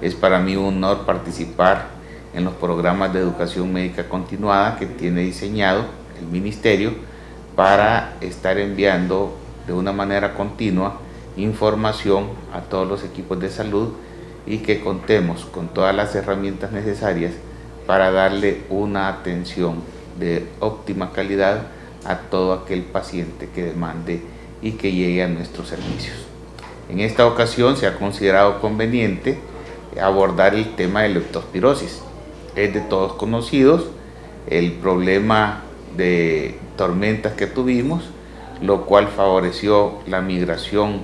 Es para mí un honor participar en los programas de educación médica continuada que tiene diseñado el Ministerio para estar enviando de una manera continua información a todos los equipos de salud y que contemos con todas las herramientas necesarias para darle una atención de óptima calidad a todo aquel paciente que demande y que llegue a nuestros servicios. En esta ocasión se ha considerado conveniente abordar el tema de leptospirosis. Es de todos conocidos el problema de tormentas que tuvimos, lo cual favoreció la migración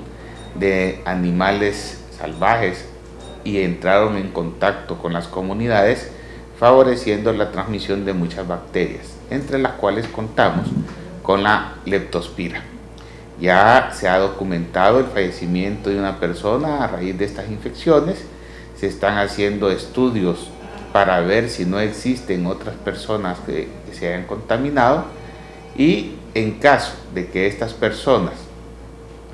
de animales salvajes y entraron en contacto con las comunidades, favoreciendo la transmisión de muchas bacterias, entre las cuales contamos con la leptospira. Ya se ha documentado el fallecimiento de una persona a raíz de estas infecciones. Se están haciendo estudios para ver si no existen otras personas que se hayan contaminado, y en caso de que estas personas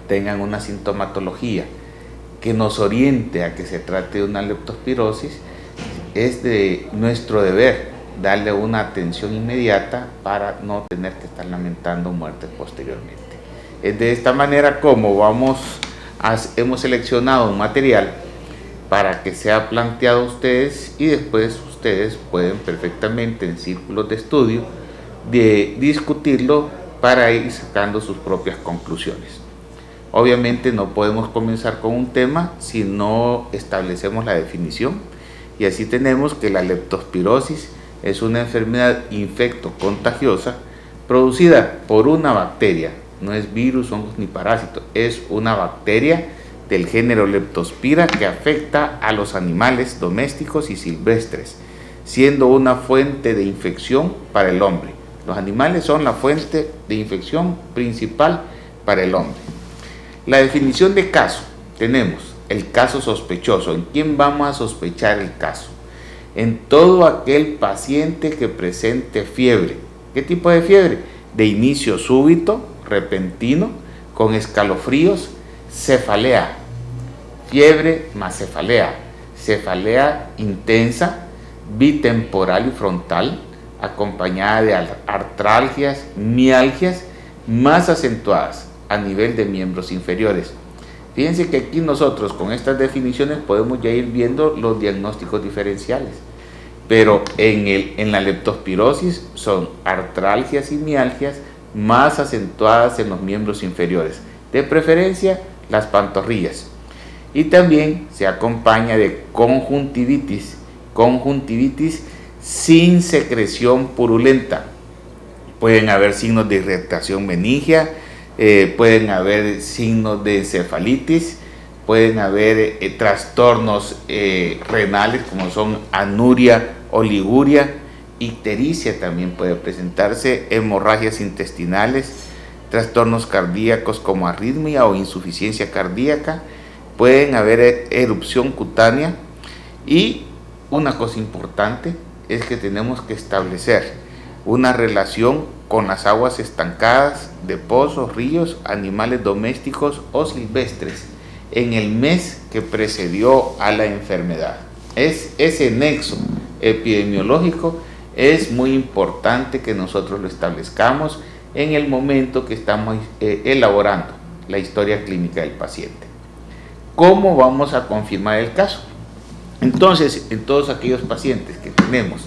tengan una sintomatología que nos oriente a que se trate de una leptospirosis, es de nuestro deber darle una atención inmediata para no tener que estar lamentando muertes posteriormente. Es de esta manera como hemos seleccionado un material para que sea planteado a ustedes, y después ustedes pueden perfectamente en círculos de estudio discutirlo para ir sacando sus propias conclusiones. Obviamente no podemos comenzar con un tema si no establecemos la definición, y así tenemos que la leptospirosis es una enfermedad infectocontagiosa producida por una bacteria, no es virus, hongos ni parásito, es una bacteria del género Leptospira que afecta a los animales domésticos y silvestres, siendo una fuente de infección para el hombre. Los animales son la fuente de infección principal para el hombre. La definición de caso: tenemos el caso sospechoso. ¿En quién vamos a sospechar el caso? En todo aquel paciente que presente fiebre. ¿Qué tipo de fiebre? De inicio súbito, repentino, con escalofríos, cefalea, fiebre más cefalea, cefalea intensa, bitemporal y frontal, acompañada de artralgias, mialgias más acentuadas a nivel de miembros inferiores. Fíjense que aquí nosotros con estas definiciones podemos ya ir viendo los diagnósticos diferenciales, pero en la leptospirosis son artralgias y mialgias más acentuadas en los miembros inferiores, de preferencia las pantorrillas, y también se acompaña de conjuntivitis sin secreción purulenta. Pueden haber signos de irritación meningia, pueden haber signos de encefalitis, pueden haber trastornos renales como son anuria, oliguria, ictericia también puede presentarse, hemorragias intestinales, trastornos cardíacos como arritmia o insuficiencia cardíaca, pueden haber erupción cutánea. Y una cosa importante es que tenemos que establecer una relación con las aguas estancadas de pozos, ríos, animales domésticos o silvestres en el mes que precedió a la enfermedad. Ese nexo epidemiológico es muy importante que nosotros lo establezcamos en el momento que estamos elaborando la historia clínica del paciente. ¿Cómo vamos a confirmar el caso? Entonces, en todos aquellos pacientes que tenemos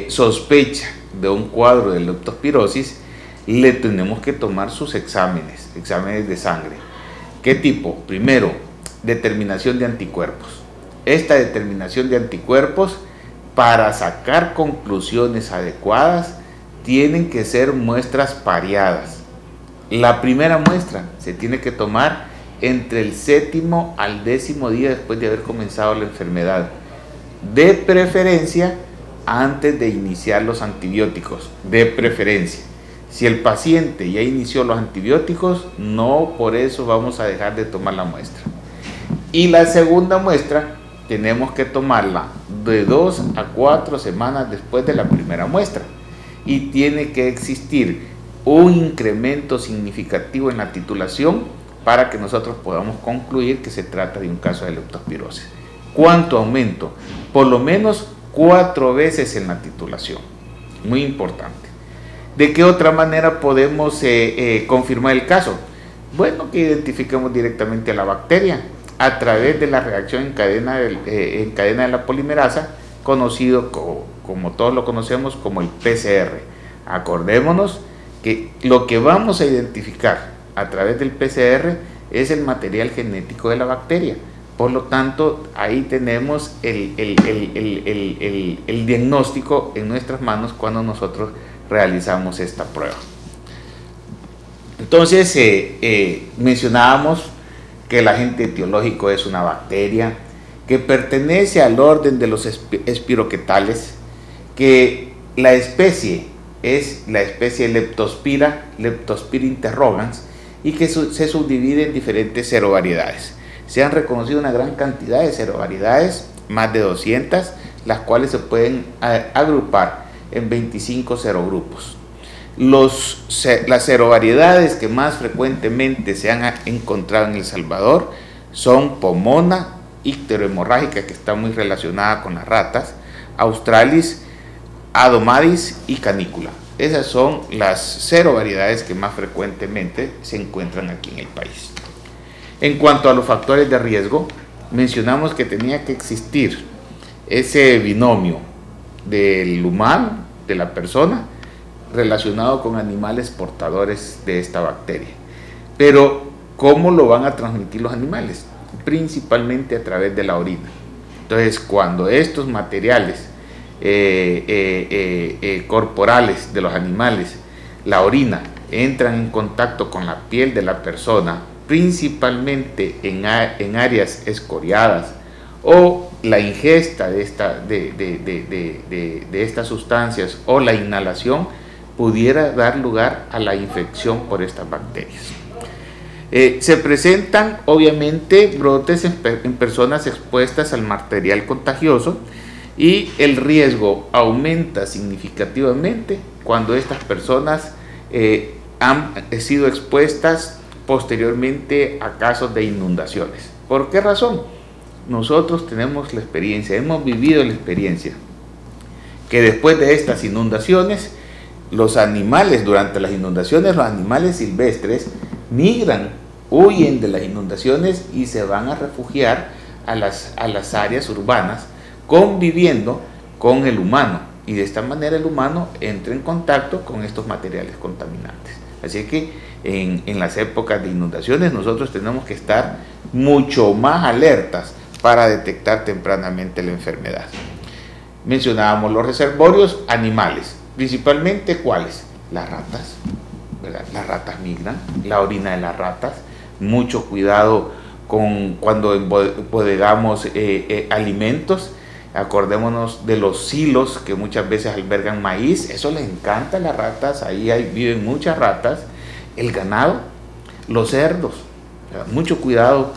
sospecha de un cuadro de leptospirosis, le tenemos que tomar sus exámenes de sangre. ¿Qué tipo? Primero, determinación de anticuerpos. Esta determinación de anticuerpos, para sacar conclusiones adecuadas, tienen que ser muestras pareadas. La primera muestra se tiene que tomar entre el 7º al 10º día después de haber comenzado la enfermedad, de preferencia antes de iniciar los antibióticos, de preferencia. Si el paciente ya inició los antibióticos, no por eso vamos a dejar de tomar la muestra. Y la segunda muestra tenemos que tomarla de 2 a 4 semanas después de la primera muestra, y tiene que existir un incremento significativo en la titulación para que nosotros podamos concluir que se trata de un caso de leptospirosis. ¿Cuánto aumento? Por lo menos 4 veces en la titulación. Muy importante. ¿De qué otra manera podemos confirmar el caso? Bueno, que identifiquemos directamente a la bacteria a través de la reacción en cadena de la polimerasa, conocido como todos lo conocemos como el PCR. Acordémonos que lo que vamos a identificar a través del PCR es el material genético de la bacteria. Por lo tanto, ahí tenemos el diagnóstico en nuestras manos cuando nosotros realizamos esta prueba. Entonces, mencionábamos que el agente etiológico es una bacteria que pertenece al orden de los espiroquetales, que la especie es la especie Leptospira interrogans, y que se subdivide en diferentes serovariedades. Se han reconocido una gran cantidad de serovariedades, más de 200, las cuales se pueden agrupar en 25 serogrupos. Las serovariedades que más frecuentemente se han encontrado en El Salvador son Pomona, icterohemorrágica, que está muy relacionada con las ratas, Australis, Adomadis y Canícula. Esas son las serovariedades que más frecuentemente se encuentran aquí en el país. En cuanto a los factores de riesgo, mencionamos que tenía que existir ese binomio del humano, de la persona, relacionado con animales portadores de esta bacteria. Pero, ¿cómo lo van a transmitir los animales? Principalmente a través de la orina. Entonces, cuando estos materiales corporales de los animales, la orina, entran en contacto con la piel de la persona, principalmente en áreas escoriadas, o la ingesta de estas sustancias o la inhalación, pudiera dar lugar a la infección por estas bacterias. Se presentan obviamente brotes en personas expuestas al material contagioso, y el riesgo aumenta significativamente cuando estas personas han sido expuestas posteriormente a casos de inundaciones. ¿Por qué razón? Nosotros tenemos la experiencia, hemos vivido la experiencia, que después de estas inundaciones, los animales, durante las inundaciones, los animales silvestres migran, huyen de las inundaciones y se van a refugiar a las áreas urbanas, conviviendo con el humano, y de esta manera el humano entra en contacto con estos materiales contaminantes. Así que en las épocas de inundaciones nosotros tenemos que estar mucho más alertas para detectar tempranamente la enfermedad. Mencionábamos los reservorios animales, principalmente ¿cuáles? Las ratas, ¿verdad? Las ratas migran, la orina de las ratas, mucho cuidado cuando embodegamos alimentos. Acordémonos de los silos que muchas veces albergan maíz, eso les encanta a las ratas, ahí viven muchas ratas, el ganado, los cerdos, mucho cuidado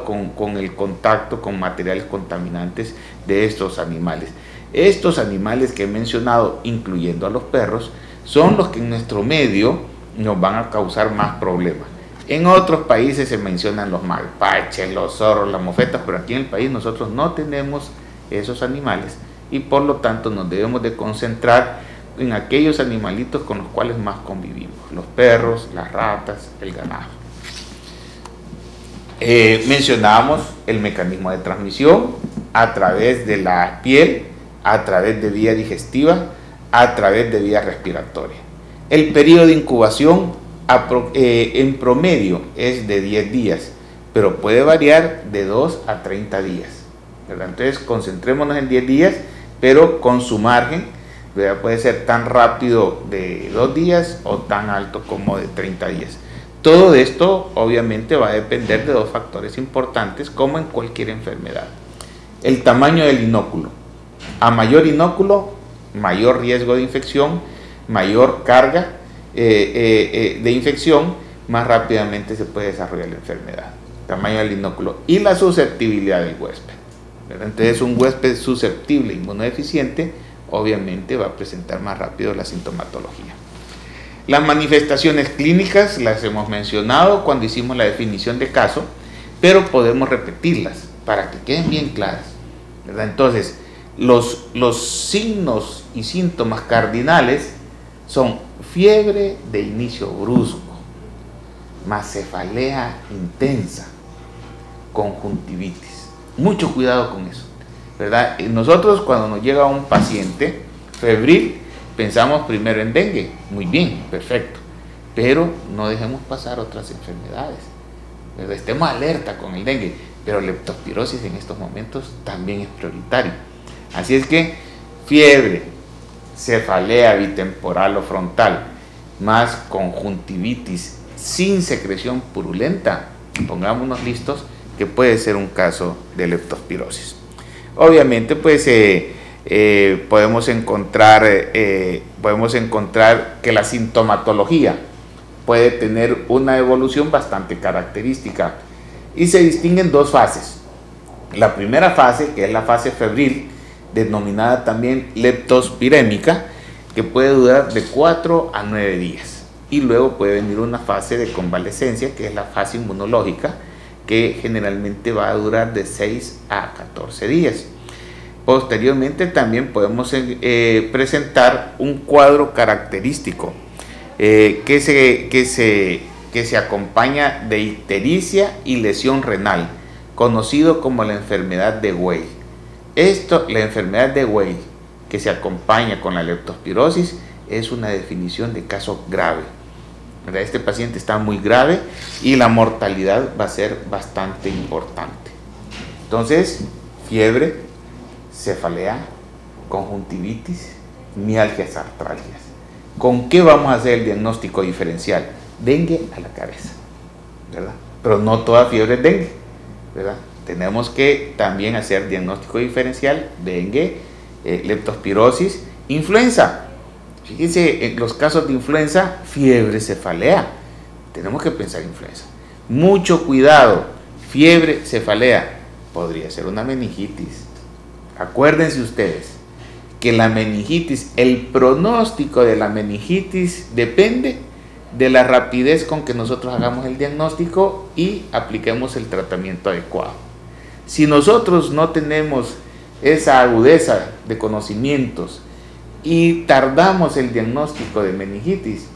con el contacto con materiales contaminantes de estos animales. Estos animales que he mencionado, incluyendo a los perros, son los que en nuestro medio nos van a causar más problemas. En otros países se mencionan los mapaches, los zorros, las mofetas, pero aquí en el país nosotros no tenemos esos animales, y por lo tanto nos debemos de concentrar en aquellos animalitos con los cuales más convivimos: los perros, las ratas, el ganado. Mencionamos el mecanismo de transmisión a través de la piel, a través de vía digestiva, a través de vía respiratoria. El periodo de incubación en promedio es de 10 días, pero puede variar de 2 a 30 días. ¿Verdad? Entonces concentrémonos en 10 días, pero con su margen, ¿verdad? Puede ser tan rápido de 2 días o tan alto como de 30 días. Todo esto obviamente va a depender de 2 factores importantes, como en cualquier enfermedad: el tamaño del inóculo. A mayor inóculo, mayor riesgo de infección, mayor carga de infección, más rápidamente se puede desarrollar la enfermedad. Tamaño del inóculo y la susceptibilidad del huésped. Entonces, un huésped susceptible, inmunodeficiente, obviamente va a presentar más rápido la sintomatología. Las manifestaciones clínicas las hemos mencionado cuando hicimos la definición de caso, pero podemos repetirlas. para que queden bien claras, ¿verdad? Entonces, los signos y síntomas cardinales son fiebre de inicio brusco, más cefalea intensa, conjuntivitis. Mucho cuidado con eso, ¿verdad? Nosotros cuando nos llega un paciente febril, pensamos primero en dengue. Muy bien, perfecto. Pero no dejemos pasar otras enfermedades, ¿verdad? Estemos alerta con el dengue, pero leptospirosis en estos momentos también es prioritario. Así es que fiebre, cefalea bitemporal o frontal, más conjuntivitis sin secreción purulenta, pongámonos listos que puede ser un caso de leptospirosis. Obviamente, pues podemos encontrar que la sintomatología puede tener una evolución bastante característica y se distinguen dos fases. La primera fase, que es la fase febril, denominada también leptospirémica, que puede durar de 4 a 9 días. Y luego puede venir una fase de convalescencia, que es la fase inmunológica, que generalmente va a durar de 6 a 14 días. Posteriormente también podemos presentar un cuadro característico que se acompaña de ictericia y lesión renal, conocido como la enfermedad de Weil. La enfermedad de Weil, que se acompaña con la leptospirosis, es una definición de caso grave. Este paciente está muy grave y la mortalidad va a ser bastante importante. Entonces, fiebre, cefalea, conjuntivitis, mialgias artralgias. ¿Con qué vamos a hacer el diagnóstico diferencial? Dengue a la cabeza, ¿verdad? Pero no toda fiebre es dengue, ¿verdad? Tenemos que también hacer diagnóstico diferencial, dengue, leptospirosis, influenza. Fíjense, en los casos de influenza, fiebre, cefalea. Tenemos que pensar en influenza. Mucho cuidado, fiebre, cefalea. Podría ser una meningitis. Acuérdense ustedes que la meningitis, el pronóstico de la meningitis depende de la rapidez con que nosotros hagamos el diagnóstico y apliquemos el tratamiento adecuado. Si nosotros no tenemos esa agudeza de conocimientos y tardamos el diagnóstico de meningitis,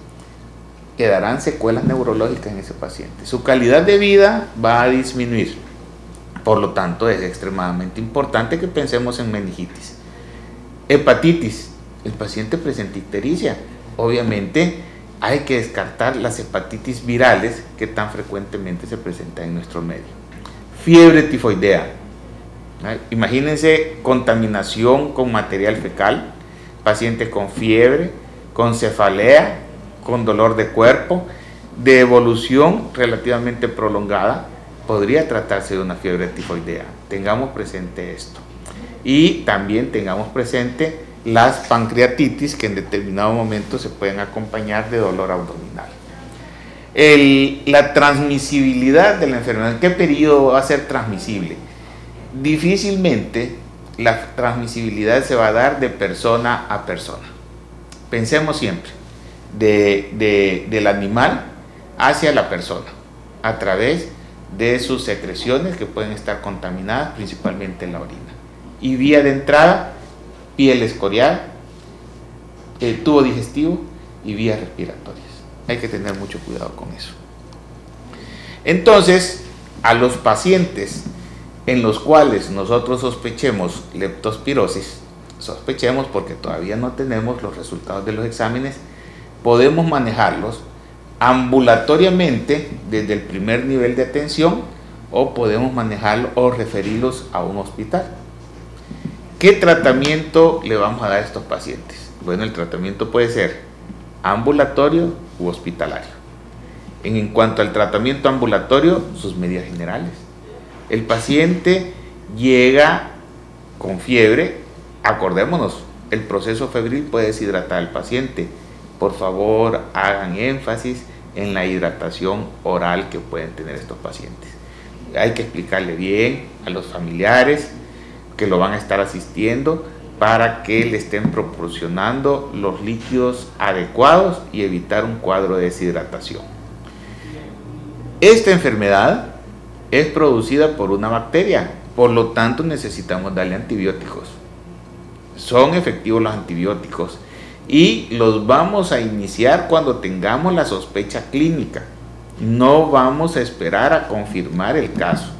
quedarán secuelas neurológicas en ese paciente. Su calidad de vida va a disminuir. Por lo tanto, es extremadamente importante que pensemos en meningitis. Hepatitis. El paciente presenta ictericia. Obviamente, hay que descartar las hepatitis virales que tan frecuentemente se presentan en nuestro medio. Fiebre tifoidea. Imagínense contaminación con material fecal, paciente con fiebre, con cefalea, con dolor de cuerpo, de evolución relativamente prolongada, podría tratarse de una fiebre tifoidea. Tengamos presente esto. Y también tengamos presente las pancreatitis, que en determinado momento se pueden acompañar de dolor abdominal. La transmisibilidad de la enfermedad, ¿en qué periodo va a ser transmisible? Difícilmente la transmisibilidad se va a dar de persona a persona. Pensemos siempre del animal hacia la persona, a través de sus secreciones que pueden estar contaminadas, principalmente en la orina. Y vía de entrada, piel escorial, tubo digestivo y vías respiratorias. Hay que tener mucho cuidado con eso. Entonces, a los pacientes en los cuales nosotros sospechemos leptospirosis, sospechemos porque todavía no tenemos los resultados de los exámenes, podemos manejarlos ambulatoriamente desde el primer nivel de atención, o podemos manejarlo o referirlos a un hospital. ¿Qué tratamiento le vamos a dar a estos pacientes? Bueno, el tratamiento puede ser ambulatorio u hospitalario. En cuanto al tratamiento ambulatorio, sus medidas generales. El paciente llega con fiebre, acordémonos, el proceso febril puede deshidratar al paciente. Por favor, hagan énfasis en la hidratación oral que pueden tener estos pacientes. Hay que explicarle bien a los familiares que lo van a estar asistiendo para que le estén proporcionando los líquidos adecuados y evitar un cuadro de deshidratación. Esta enfermedad es producida por una bacteria Por lo tanto, necesitamos darle antibióticos. Son efectivos los antibióticos y los vamos a iniciar cuando tengamos la sospecha clínica. No vamos a esperar a confirmar el caso.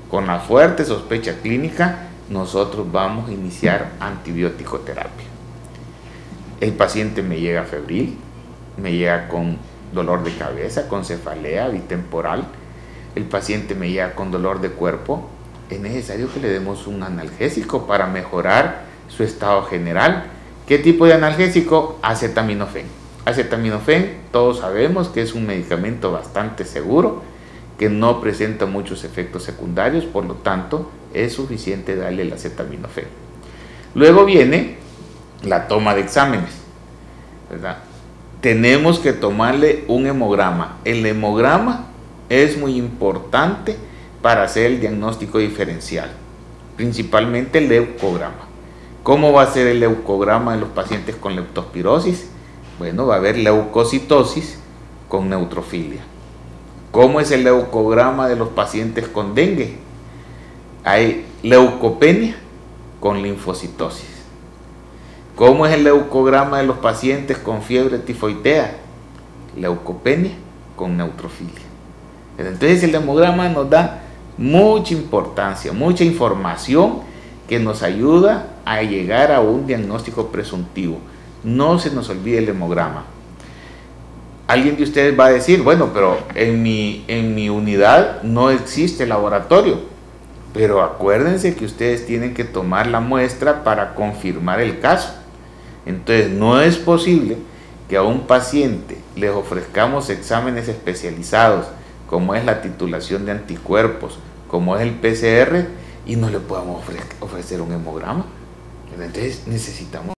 Con la fuerte sospecha clínica, nosotros vamos a iniciar antibiótico-terapia. El paciente me llega febril, me llega con dolor de cabeza, con cefalea bitemporal. El paciente me llega con dolor de cuerpo. Es necesario que le demos un analgésico para mejorar su estado general. ¿Qué tipo de analgésico? Acetaminofén. Acetaminofén, todos sabemos que es un medicamento bastante seguro, que no presenta muchos efectos secundarios, por lo tanto es suficiente darle el acetaminofén. Luego viene la toma de exámenes, ¿verdad? Tenemos que tomarle un hemograma. El hemograma es muy importante para hacer el diagnóstico diferencial, principalmente el leucograma. ¿Cómo va a ser el leucograma de los pacientes con leptospirosis? Bueno, va a haber leucocitosis con neutrofilia. ¿Cómo es el leucograma de los pacientes con dengue? Hay leucopenia con linfocitosis. ¿Cómo es el leucograma de los pacientes con fiebre tifoidea? Leucopenia con neutrofilia. Entonces el hemograma nos da mucha importancia, mucha información que nos ayuda a llegar a un diagnóstico presuntivo. No se nos olvide el hemograma. Alguien de ustedes va a decir, bueno, pero en mi unidad no existe laboratorio. Pero acuérdense que ustedes tienen que tomar la muestra para confirmar el caso. Entonces no es posible que a un paciente les ofrezcamos exámenes especializados, como es la titulación de anticuerpos, como es el PCR, y no le podamos ofrecer un hemograma. Entonces necesitamos